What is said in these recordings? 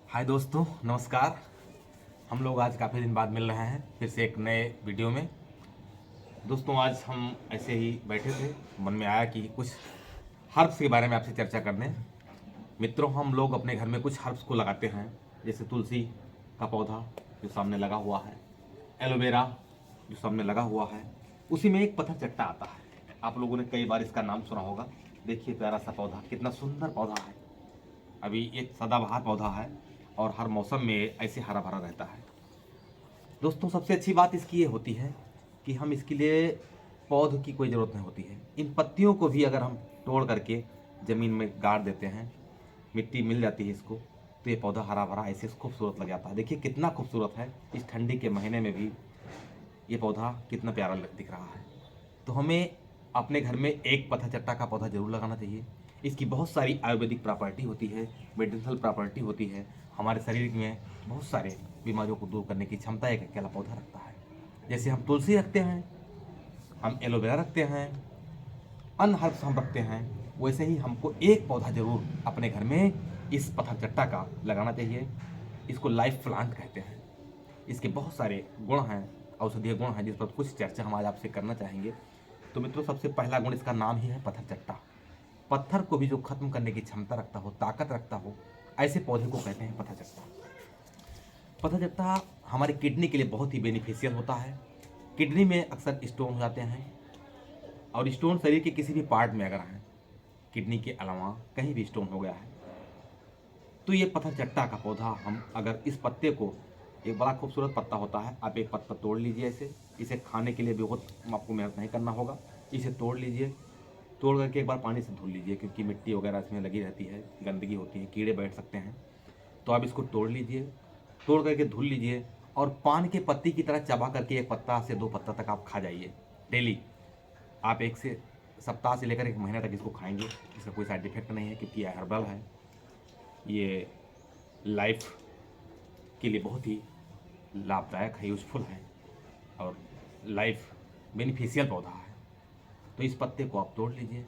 हाय दोस्तों, नमस्कार। हम लोग आज काफ़ी दिन बाद मिल रहे हैं फिर से एक नए वीडियो में। दोस्तों, आज हम ऐसे ही बैठे थे, मन में आया कि कुछ हर्ब्स के बारे में आपसे चर्चा कर लें। मित्रों, हम लोग अपने घर में कुछ हर्ब्स को लगाते हैं, जैसे तुलसी का पौधा जो सामने लगा हुआ है, एलोवेरा जो सामने लगा हुआ है, उसी में एक पत्थर चट्टा आता है। आप लोगों ने कई बार इसका नाम सुना होगा। देखिए प्यारा सा पौधा, कितना सुंदर पौधा है। अभी एक सदाबहार पौधा है और हर मौसम में ऐसे हरा भरा रहता है। दोस्तों, सबसे अच्छी बात इसकी ये होती है कि हम इसके लिए पौध की कोई ज़रूरत नहीं होती है। इन पत्तियों को भी अगर हम तोड़ करके ज़मीन में गाड़ देते हैं, मिट्टी मिल जाती है इसको, तो ये पौधा हरा भरा ऐसे खूबसूरत लग जाता है। देखिए कितना खूबसूरत है। इस ठंडी के महीने में भी ये पौधा कितना प्यारा दिख रहा है। तो हमें अपने घर में एक पत्थर चट्टा का पौधा जरूर लगाना चाहिए। इसकी बहुत सारी आयुर्वेदिक प्रॉपर्टी होती है, मेडिसिनल प्रॉपर्टी होती है। हमारे शरीर में बहुत सारे बीमारियों को दूर करने की क्षमता एक अकेला पौधा रखता है। जैसे हम तुलसी रखते हैं, हम एलोवेरा रखते हैं, अन्य हर्ब्स हम रखते हैं, वैसे ही हमको एक पौधा जरूर अपने घर में इस पत्थर चट्टा का लगाना चाहिए। इसको लाइफ प्लांट कहते हैं। इसके बहुत सारे गुण हैं, औषधीय गुण हैं, जिस पर कुछ चर्चा हम आज आपसे करना चाहेंगे। तो मित्रों, सबसे पहला गुण इसका नाम ही है पत्थर चट्टा। पत्थर को भी जो खत्म करने की क्षमता रखता हो, ताकत रखता हो, ऐसे पौधे को कहते हैं पत्थर चट्टा। पत्थर चट्टा हमारी किडनी के लिए बहुत ही बेनिफिशियल होता है। किडनी में अक्सर स्टोन हो जाते हैं, और स्टोन शरीर के किसी भी पार्ट में अगर हैं, किडनी के अलावा कहीं भी स्टोन हो गया है, तो ये पत्थर चट्टा का पौधा हम अगर इस पत्ते को, एक बड़ा खूबसूरत पत्ता होता है, आप एक पत्ता तोड़ लीजिए ऐसे। इसे खाने के लिए भी बहुत आपको मेहनत नहीं करना होगा। इसे तोड़ लीजिए, तोड़ करके एक बार पानी से धुल लीजिए, क्योंकि मिट्टी वगैरह इसमें लगी रहती है, गंदगी होती है, कीड़े बैठ सकते हैं। तो आप इसको तोड़ लीजिए, तोड़ करके धुल लीजिए, और पान के पत्ती की तरह चबा करके एक पत्ता से 2 पत्ता तक आप खा जाइए डेली। आप एक से सप्ताह से लेकर 1 महीने तक इसको खाएंगे। इसका कोई साइड इफेक्ट नहीं है, क्योंकि यह हर्बल है। ये लाइफ के लिए बहुत ही लाभदायक है, यूजफुल है, और लाइफ बेनिफिशियल पौधा है। तो इस पत्ते को आप तोड़ लीजिए।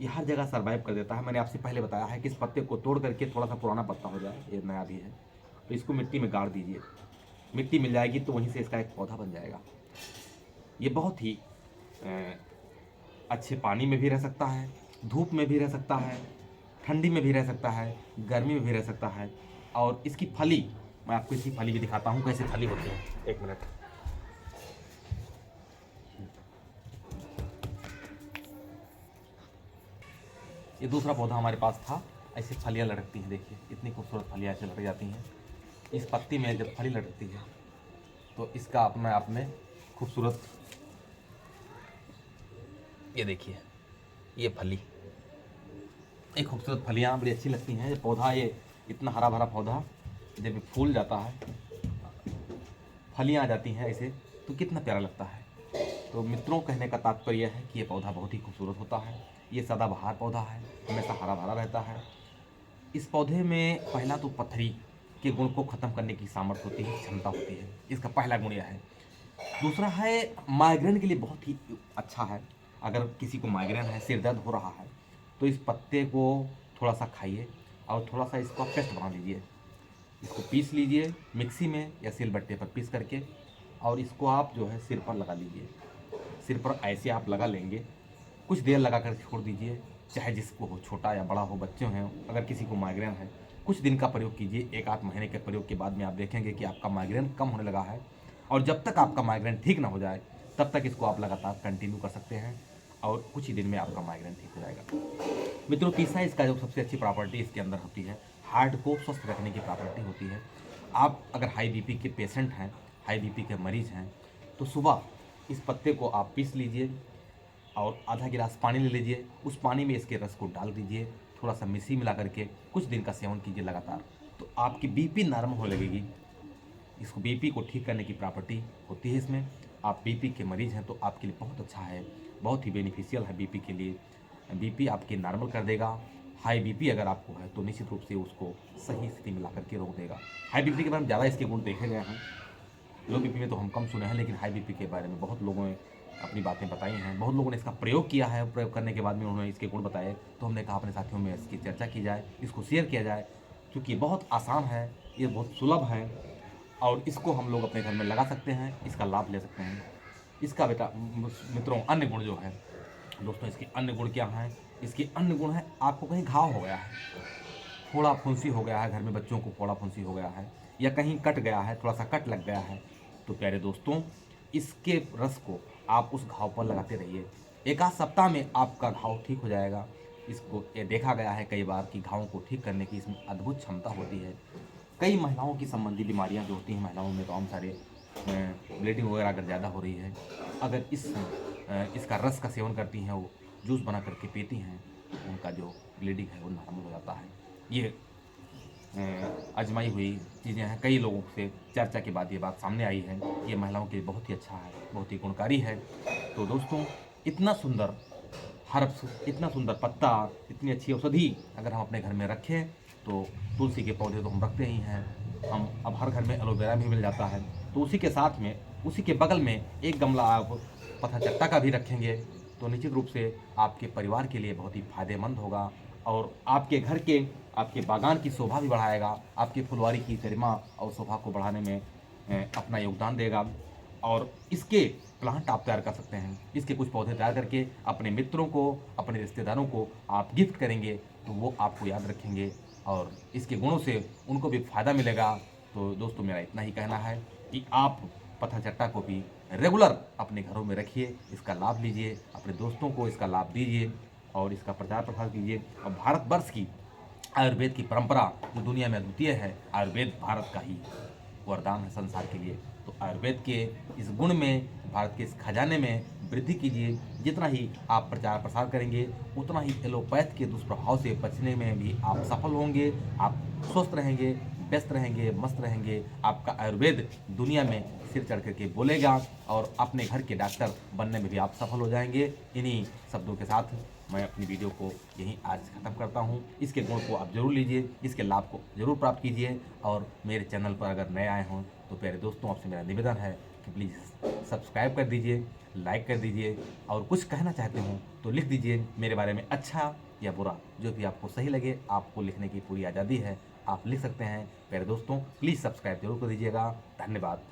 ये हर जगह सर्वाइव कर देता है। मैंने आपसे पहले बताया है कि इस पत्ते को तोड़ करके थोड़ा सा पुराना पत्ता हो जाए, ये नया भी है, तो इसको मिट्टी में गाड़ दीजिए। मिट्टी मिल जाएगी तो वहीं से इसका एक पौधा बन जाएगा। ये बहुत ही अच्छे पानी में भी रह सकता है, धूप में भी रह सकता है, ठंडी में भी रह सकता है, गर्मी में भी रह सकता है। और इसकी फली, मैं आपको इसकी फली भी दिखाता हूँ कैसे फली होती है। 1 मिनट। ये दूसरा पौधा हमारे पास था, ऐसे फलियाँ लटकती हैं। देखिए इतनी खूबसूरत फलियाँ ऐसे लटक जाती हैं। इस पत्ती में जब फली लटकती है तो इसका अपने आप में खूबसूरत, ये देखिए, ये फली, एक खूबसूरत फलियाँ बड़ी अच्छी लगती हैं। ये पौधा, ये इतना हरा भरा पौधा जब फूल जाता है, फलियाँ आ जाती हैं ऐसे, तो कितना प्यारा लगता है। तो मित्रों, कहने का तात्पर्य है कि ये पौधा बहुत ही खूबसूरत होता है। ये सदाबहार पौधा है, हमेशा हरा भरा रहता है। इस पौधे में पहला तो पत्थरी के गुण को ख़त्म करने की सामर्थ्य होती है, क्षमता होती है। इसका पहला गुण यह है। दूसरा है, माइग्रेन के लिए बहुत ही अच्छा है। अगर किसी को माइग्रेन है, सिर दर्द हो रहा है, तो इस पत्ते को थोड़ा सा खाइए और थोड़ा सा इसका पेस्ट बना लीजिए। इसको पीस लीजिए मिक्सी में या सिलबट्टे पर पीस करके, और इसको आप जो है सिर पर लगा लीजिए। सिर पर ऐसे आप लगा लेंगे, कुछ देर लगा कर छोड़ दीजिए। चाहे जिसको हो, छोटा या बड़ा हो, बच्चे हैं, अगर किसी को माइग्रेन है, कुछ दिन का प्रयोग कीजिए। 1 आध महीने के प्रयोग के बाद में आप देखेंगे कि आपका माइग्रेन कम होने लगा है। और जब तक आपका माइग्रेन ठीक ना हो जाए, तब तक इसको आप लगातार कंटिन्यू कर सकते हैं, और कुछ ही दिन में आपका माइग्रेन ठीक हो जाएगा। मित्रों, तीसरा इसका जो सबसे अच्छी प्रॉपर्टी इसके अंदर होती है, हार्ट को स्वस्थ रखने की प्रॉपर्टी होती है। आप अगर हाई बीपी के पेशेंट हैं, हाई बीपी के मरीज हैं, तो सुबह इस पत्ते को आप पीस लीजिए और आधा गिलास पानी ले लीजिए। उस पानी में इसके रस को डाल दीजिए, थोड़ा सा मिश्री मिला करके कुछ दिन का सेवन कीजिए लगातार, तो आपकी बीपी नॉर्मल होने लगेगी। इसको बीपी को ठीक करने की प्रॉपर्टी होती है इसमें। आप बीपी के मरीज़ हैं तो आपके लिए बहुत अच्छा है, बहुत ही बेनिफिशियल है बीपी के लिए। बीपी आपके नॉर्मल कर देगा। हाई बीपी अगर आपको है तो निश्चित रूप से उसको सही स्थिति में ला करके रोक देगा। हाई बीपी के बारे में ज़्यादा इसके गुण देखे गए हैं। लो बीपी में तो हम कम सुने हैं, लेकिन हाई बीपी के बारे में बहुत लोगों ने अपनी बातें बताई हैं, बहुत लोगों ने इसका प्रयोग किया है। प्रयोग करने के बाद में उन्होंने इसके गुण बताए, तो हमने कहा अपने साथियों में इसकी चर्चा की जाए, इसको शेयर किया जाए, क्योंकि बहुत आसान है ये बहुत सुलभ है और इसको हम लोग अपने घर में लगा सकते हैं, इसका लाभ ले सकते हैं। इसका बेटा मित्रों अन्य गुण जो है दोस्तों, इसके अन्य गुण क्या हैं? इसके अन्य गुण है, आपको कहीं घाव हो गया है, फोड़ा फुंसी हो गया है, घर में बच्चों को फोड़ा फुंसी हो गया है, या कहीं कट गया है, थोड़ा सा कट लग गया है, तो प्यारे दोस्तों इसके रस को आप उस घाव पर लगाते रहिए। एक आध सप्ताह में आपका घाव ठीक हो जाएगा। इसको ये देखा गया है कई बार कि घावों को ठीक करने की इसमें अद्भुत क्षमता होती है। कई महिलाओं की संबंधी बीमारियां जो होती हैं, महिलाओं में तो हम सारे ब्लीडिंग वगैरह अगर ज़्यादा हो रही है, अगर इसका रस का सेवन करती हैं, वो जूस बना करके पीती हैं, तो उनका जो ब्लीडिंग है वो नॉर्मल हो जाता है। ये आजमाई हुई चीज़ें हैं, कई लोगों से चर्चा के बाद ये बात सामने आई है। ये महिलाओं के लिए बहुत ही अच्छा है, बहुत ही गुणकारी है। तो दोस्तों इतना सुंदर हर्ब्स, इतना सुंदर पत्ता, इतनी अच्छी औषधि अगर हम अपने घर में रखें, तो तुलसी के पौधे तो हम रखते ही हैं, हम अब हर घर में एलोवेरा भी मिल जाता है, तो उसी के साथ में उसी के बगल में एक गमला आप पत्थरचट्टा का भी रखेंगे तो निश्चित रूप से आपके परिवार के लिए बहुत ही फायदेमंद होगा और आपके घर के, आपके बागान की शोभा भी बढ़ाएगा, आपकी फुलवारी की गरिमा और शोभा को बढ़ाने में अपना योगदान देगा। और इसके प्लांट आप तैयार कर सकते हैं, इसके कुछ पौधे तैयार करके अपने मित्रों को, अपने रिश्तेदारों को आप गिफ्ट करेंगे तो वो आपको याद रखेंगे और इसके गुणों से उनको भी फ़ायदा मिलेगा। तो दोस्तों मेरा इतना ही कहना है कि आप पत्थरचट्टा को भी रेगुलर अपने घरों में रखिए, इसका लाभ लीजिए, अपने दोस्तों को इसका लाभ दीजिए और इसका प्रचार प्रसार कीजिए। और भारतवर्ष की आयुर्वेद की परंपरा जो दुनिया में अद्वितीय है, आयुर्वेद भारत का ही वरदान है संसार के लिए। तो आयुर्वेद के इस गुण में, भारत के इस खजाने में वृद्धि कीजिए। जितना ही आप प्रचार प्रसार करेंगे उतना ही एलोपैथ के दुष्प्रभाव से बचने में भी आप सफल होंगे, आप स्वस्थ रहेंगे, व्यस्त रहेंगे, मस्त रहेंगे। आपका आयुर्वेद दुनिया में सिर चढ़ करके बोलेगा और अपने घर के डॉक्टर बनने में भी आप सफल हो जाएंगे। इन्हीं शब्दों के साथ मैं अपनी वीडियो को यहीं आज ख़त्म करता हूँ। इसके गुण को आप जरूर लीजिए, इसके लाभ को जरूर प्राप्त कीजिए और मेरे चैनल पर अगर नए आए हों तो प्यारे दोस्तों आपसे मेरा निवेदन है कि प्लीज़ सब्सक्राइब कर दीजिए, लाइक कर दीजिए और कुछ कहना चाहते हो तो लिख दीजिए मेरे बारे में, अच्छा या बुरा, जो भी आपको सही लगे। आपको लिखने की पूरी आज़ादी है, आप लिख सकते हैं। प्यारे दोस्तों प्लीज़ सब्सक्राइब जरूर कर दीजिएगा। धन्यवाद।